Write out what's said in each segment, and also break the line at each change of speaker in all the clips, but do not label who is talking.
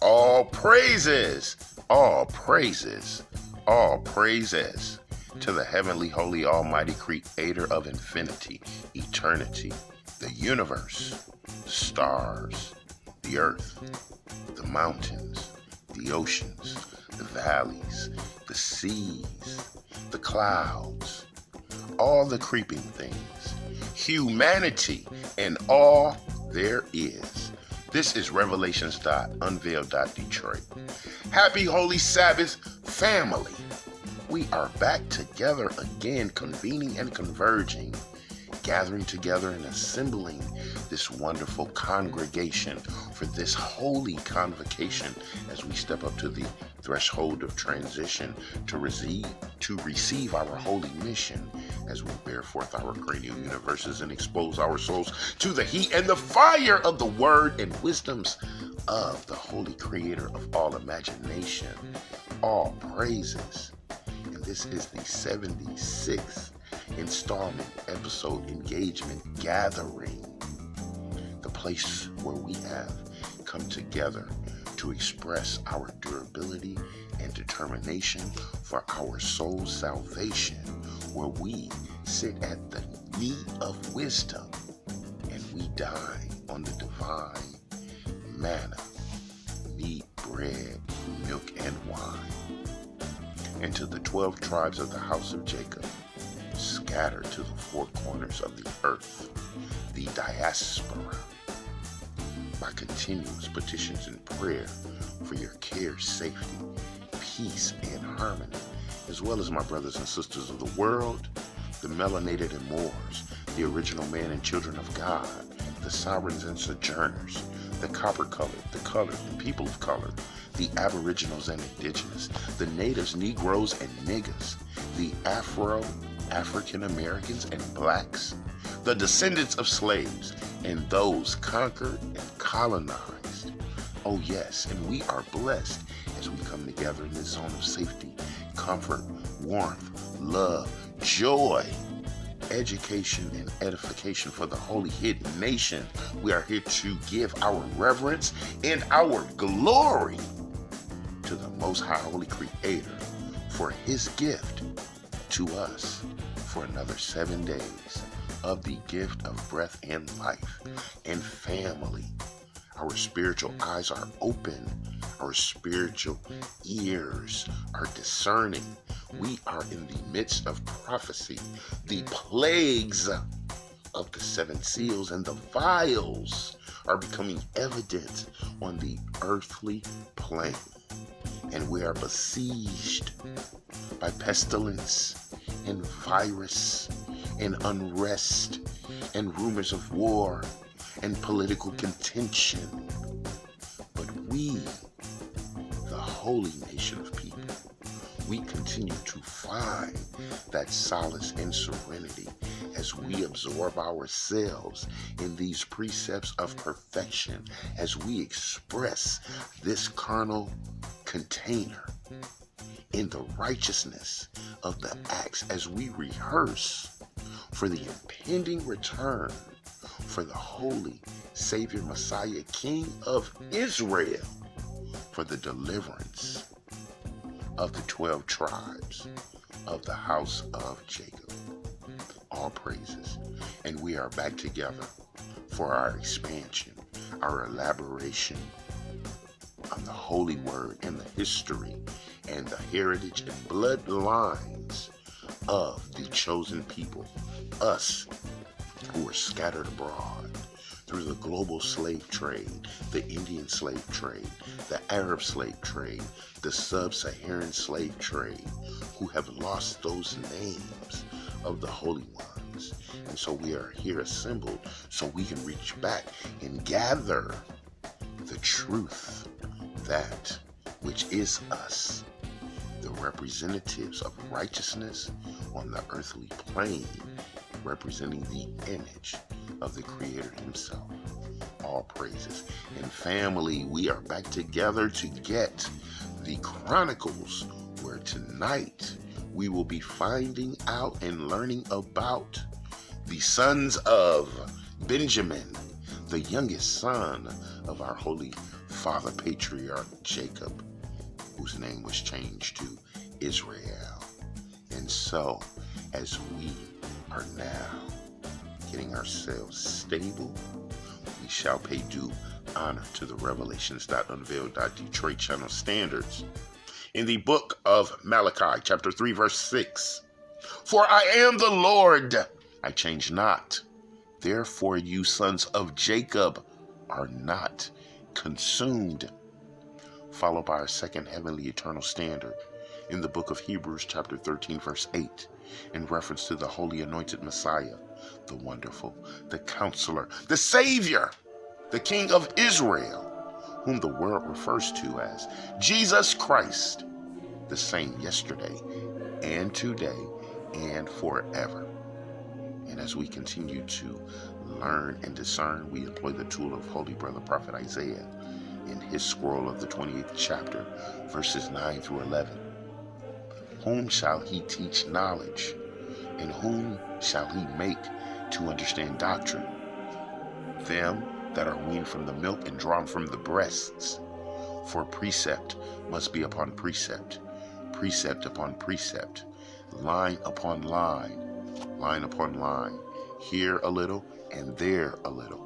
All praises, all praises, all praises to the heavenly, holy, almighty creator of infinity, eternity, the universe, the stars, the earth, the mountains, the oceans, the valleys, the seas, the clouds, all the creeping things, humanity, and all there is. This is Revelations.Unveiled. Detroit. Happy Holy Sabbath, family. We are back together again, convening and converging, gathering together and assembling this wonderful congregation for this holy convocation as we step up to the threshold of transition to receive our holy mission as we bear forth our cranial universes and expose our souls to the heat and the fire of the word and wisdoms of the holy creator of all imagination. All praises. And this is the 76th installment, episode, engagement, gathering, the place where we have come together to express our durability and determination for our soul's salvation, where we sit at the knee of wisdom and we dine on the divine manna, meat, bread, milk, and wine. And to the 12 tribes of the house of Jacob, scattered to the four corners of the earth, the diaspora, by continuous petitions and prayer for your care, safety, peace, and harmony, as well as my brothers and sisters of the world, the melanated and Moors, the original man and children of God, the sovereigns and sojourners, the copper-colored, the colored, and people of color, the aboriginals and indigenous, the natives, Negroes, and niggas, the African Americans and blacks, the descendants of slaves, and those conquered and colonized. Oh yes, and we are blessed as we come together in this zone of safety, comfort, warmth, love, joy, education, and edification for the holy hidden nation. We are here to give our reverence and our glory to the Most High Holy Creator for His gift to us for another 7 days of the gift of breath and life and family. Our spiritual eyes are open. Our spiritual ears are discerning. We are in the midst of prophecy. The plagues of the 7 seals and the vials are becoming evident on the earthly plane. And we are besieged by pestilence and virus and unrest and rumors of war and political contention. But we, the holy nation of people, we continue to find that solace and serenity as we absorb ourselves in these precepts of perfection, as we express this carnal container in the righteousness of the acts, as we rehearse for the impending return for the Holy Savior, Messiah, King of Israel, for the deliverance of the 12 tribes of the house of Jacob. All praises. And we are back together for our expansion, our elaboration on the holy word and the history and the heritage and bloodlines of the chosen people, us who are scattered abroad through the global slave trade, the Indian slave trade, the Arab slave trade, the sub-Saharan slave trade, who have lost those names of the holy ones. And so we are here assembled so we can reach back and gather the truth, that which is us, the representatives of righteousness on the earthly plane, representing the image of the Creator Himself. All praises. And family, we are back together to get the Chronicles, where tonight we will be finding out and learning about the sons of Benjamin, the youngest son of our Holy father patriarch Jacob, whose name was changed to Israel. And so, as we are now getting ourselves stable, we shall pay due honor to the Revelations.Unveiled Detroit channel standards. In the book of Malachi, chapter 3, verse 6, "For I am the Lord, I change not. Therefore you sons of Jacob are not consumed." Followed by our second heavenly eternal standard in the book of Hebrews, chapter 13, verse 8, in reference to the holy anointed Messiah, the wonderful, the counselor, the Savior, the King of Israel, whom the world refers to as Jesus Christ, the same yesterday and today and forever. And as we continue to learn and discern, we employ the tool of Holy Brother Prophet Isaiah in his scroll of the 28th chapter, verses 9 through 11. "Whom shall he teach knowledge? And whom shall he make to understand doctrine? Them that are weaned from the milk and drawn from the breasts. For precept must be upon precept, precept upon precept, line upon line, line upon line, here a little and there a little.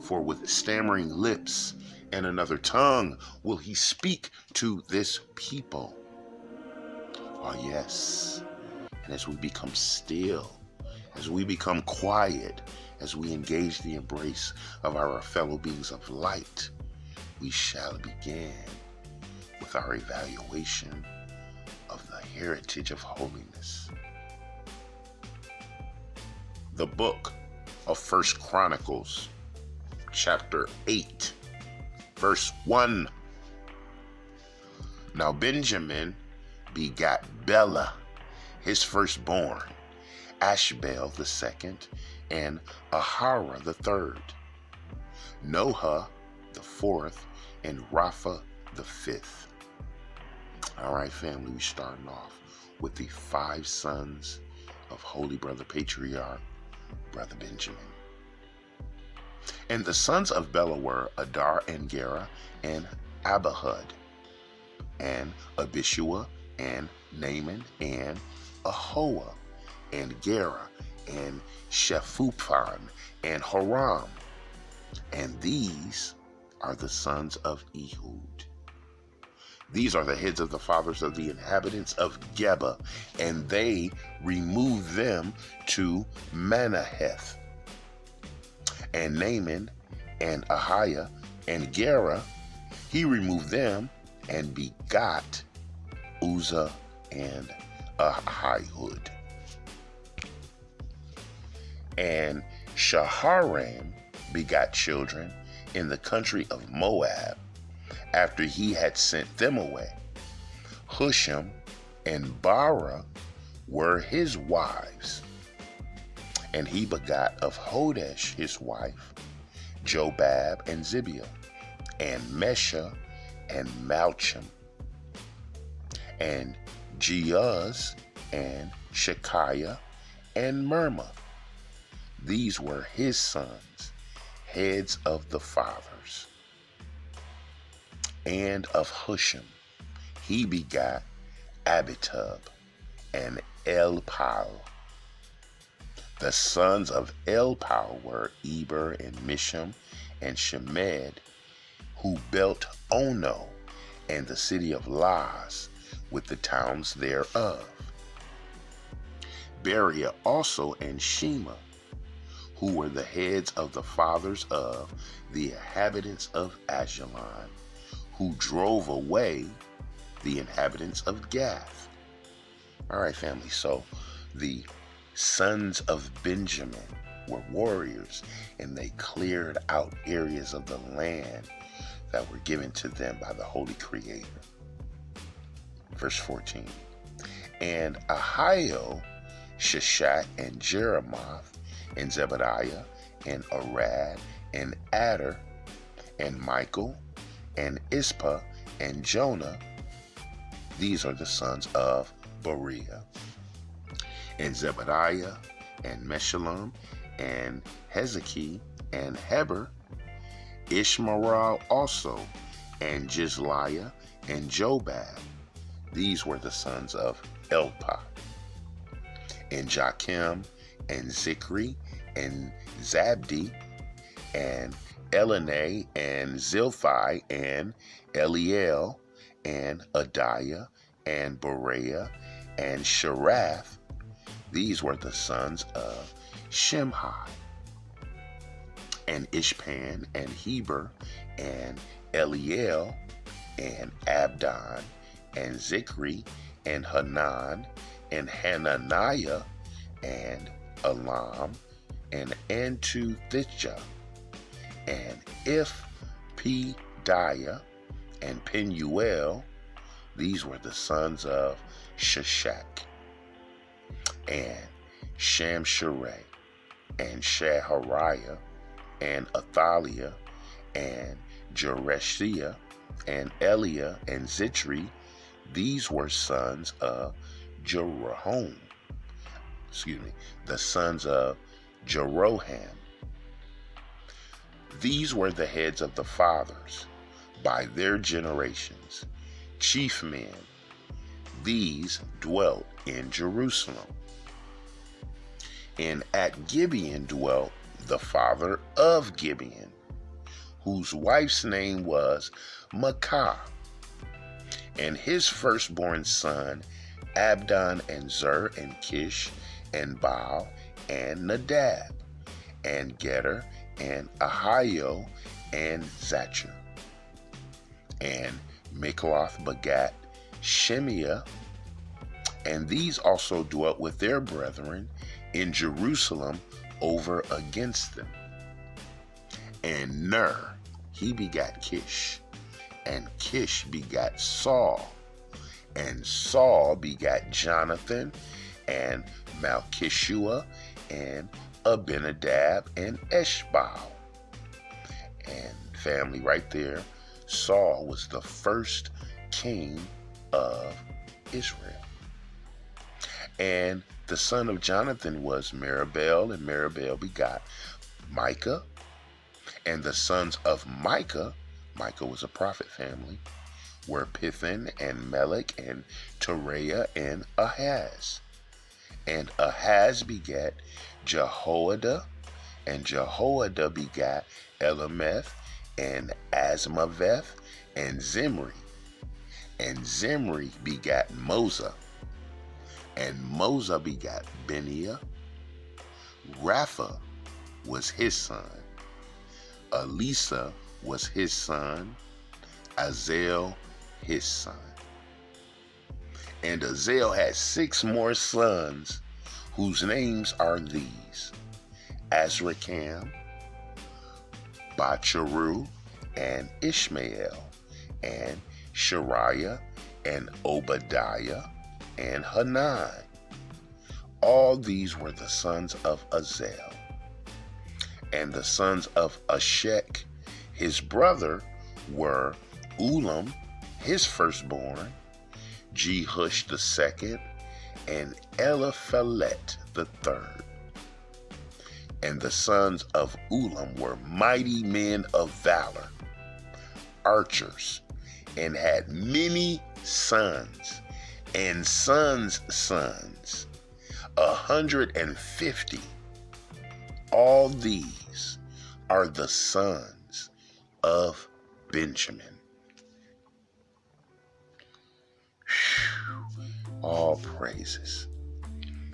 For with stammering lips and another tongue will he speak to this people." Oh yes, and as we become still, as we become quiet, as we engage the embrace of our fellow beings of light, we shall begin with our evaluation of the heritage of holiness. The book of 1 Chronicles, chapter 8, verse 1. "Now Benjamin begat Bela, his firstborn, Ashbel the second, and Ahara the third, Noah the fourth, and Rapha the fifth." All right, family, we're starting off with the 5 sons of Holy Brother Patriarch, Brother Benjamin. "And the sons of Bela were Adar and Gera and Abihud, and Abishua and Naaman and Ahoa and Gera and Shephupan and Horam. And these are the sons of Ehud. These are the heads of the fathers of the inhabitants of Geba, and they removed them to Manahath. And Naaman and Ahiah and Gera, he removed them and begot Uzzah and Ahihud. And Shaharam begot children in the country of Moab, after he had sent them away. Husham and Bara were his wives. And he begot of Hodesh his wife, Jobab and Zibiah, and Mesha and Malcham, and Jeuz and Shekiah and Mirma. These were his sons, heads of the fathers. And of Husham he begot Abitub and Elpal. The sons of Elpal were Eber and Misham and Shemed, who built Ono and the city of Laz with the towns thereof. Beriah also and Shema, who were the heads of the fathers of the inhabitants of Ajalon, who drove away the inhabitants of Gath. All right, family, so the sons of Benjamin were warriors, and they cleared out areas of the land that were given to them by the Holy Creator. Verse 14. And Ahio, Shishak, and Jeremoth, and Zebediah, and Arad, and Adar, and Michael, and Ispa, and Jonah. These are the sons of Beriah. And Zebediah, and Meshullam, and Hezekiah, and Heber, Ishmael also, and Jizliah, and Jobab. These were the sons of Elpah. And Joachim, and Zikri, and Zabdi, and Elinah, and Zilphi, and Eliel, and Adiah, and Bereah, and Sherath. These were the sons of Shimhi. And Ishpan, and Heber, and Eliel, and Abdon, and Zikri, and Hanan, and Hananiah, and Elam, and Antuthijah, and Ifpediah, and Penuel. These were the sons of Shishak, and Shamsherai, and Shahariah, and Athaliah, and Jereshiah, and Eliah, and Zitri. These were sons of Jeroham. The sons of Jeroham. These were the heads of the fathers, by their generations, chief men. These dwelt in Jerusalem. And at Gibeon dwelt the father of Gibeon, whose wife's name was Maachah, and his firstborn son, Abdon, and Zer, and Kish, and Baal, and Nadab, and Gedor, and Ahio, and Zachar. And Mikloth begat Shemiah, and these also dwelt with their brethren in Jerusalem over against them. And Ner, he begat Kish, and Kish begat Saul, and Saul begat Jonathan, and Malchishua, and Abinadab, and Eshbaal. And family right there, Saul was the first king of Israel. And the son of Jonathan was Meribel, and Meribel begot Micah. And the sons of Micah, Micah was a prophet family, were Pithon, and Melech, and Toreah, and Ahaz. And Ahaz begat Jehoiada, and Jehoiada begat Elameth, and Asmaveth, and Zimri. And Zimri begat Moza, and Moza begat Beniah. Rapha was his son. Elisa was his son. Azel his son. And Azel had 6 more sons, whose names are these: Azrikam, Bacharu, and Ishmael, and Shariah, and Obadiah, and Hanan. All these were the sons of Azel. And the sons of Ashek, his brother, were Ulam, his firstborn, Jehush the second, and Eliphalet the third. And the sons of Ulam were mighty men of valor, archers, and had many sons, and sons' sons, 150. All these are the sons of Benjamin. Whew. All praises.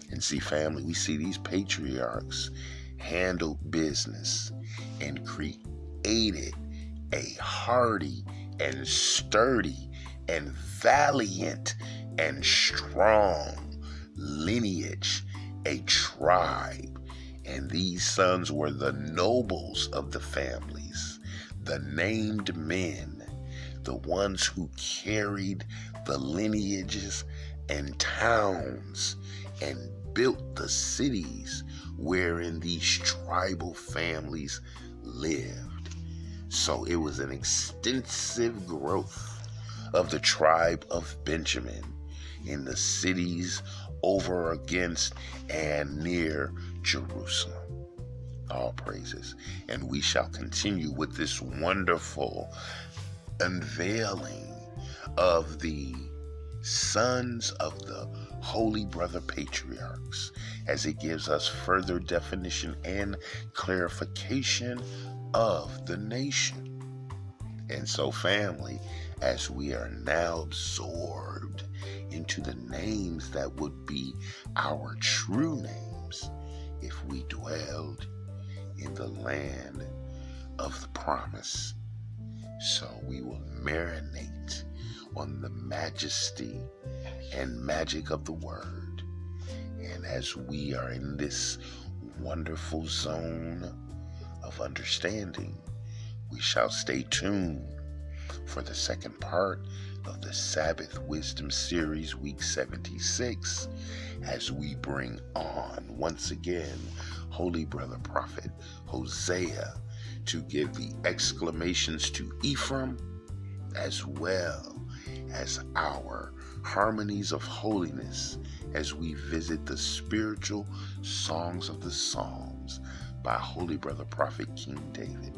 And see, family, we see these patriarchs handled business and created a hardy and sturdy and valiant and strong lineage, a tribe. And these sons were the nobles of the families, the named men, the ones who carried the lineages and towns and built the cities wherein these tribal families lived. So it was an extensive growth of the tribe of Benjamin in the cities over against and near Jerusalem. All praises. And we shall continue with this wonderful unveiling of the sons of the Holy Brother Patriarchs, as it gives us further definition and clarification of the nation. And so, family, as we are now absorbed into the names that would be our true names if we dwelled in the land of the promise, so we will marinate on the majesty and magic of the word. And as we are in this wonderful zone of understanding, we shall stay tuned for the second part of the Sabbath Wisdom Series, week 76, as we bring on once again Holy Brother Prophet Hosea to give the exclamations to Ephraim, as well as our harmonies of holiness as we visit the spiritual songs of the Psalms by Holy Brother Prophet King David.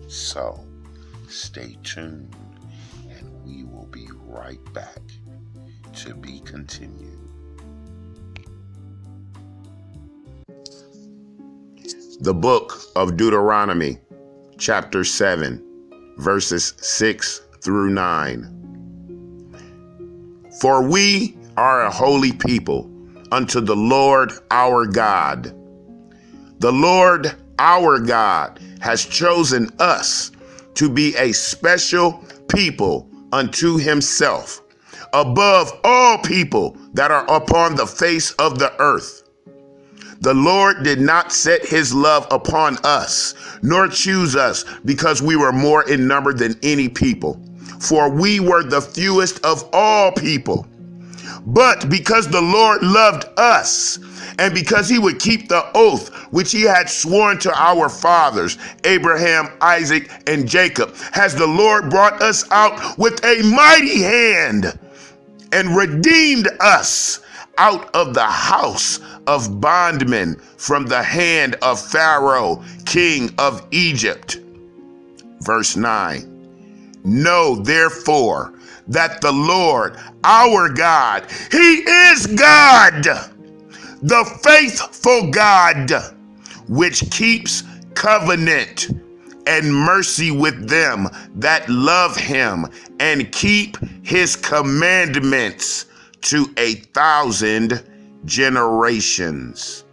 So, stay tuned, and we will be right back to be continued. The book of Deuteronomy, chapter 7, verses 6 through 9. For we are a holy people unto the Lord our God. The Lord our God has chosen us to be a special people unto himself, above all people that are upon the face of the earth. The Lord did not set his love upon us, nor choose us because we were more in number than any people, for we were the fewest of all people. But because the Lord loved us, and because he would keep the oath which he had sworn to our fathers, Abraham, Isaac, and Jacob, has the Lord brought us out with a mighty hand and redeemed us out of the house of bondmen, from the hand of Pharaoh, king of Egypt. Verse 9. Know therefore that the Lord our God, he is God, the faithful God, which keeps covenant and mercy with them that love him and keep his commandments to 1,000 generations.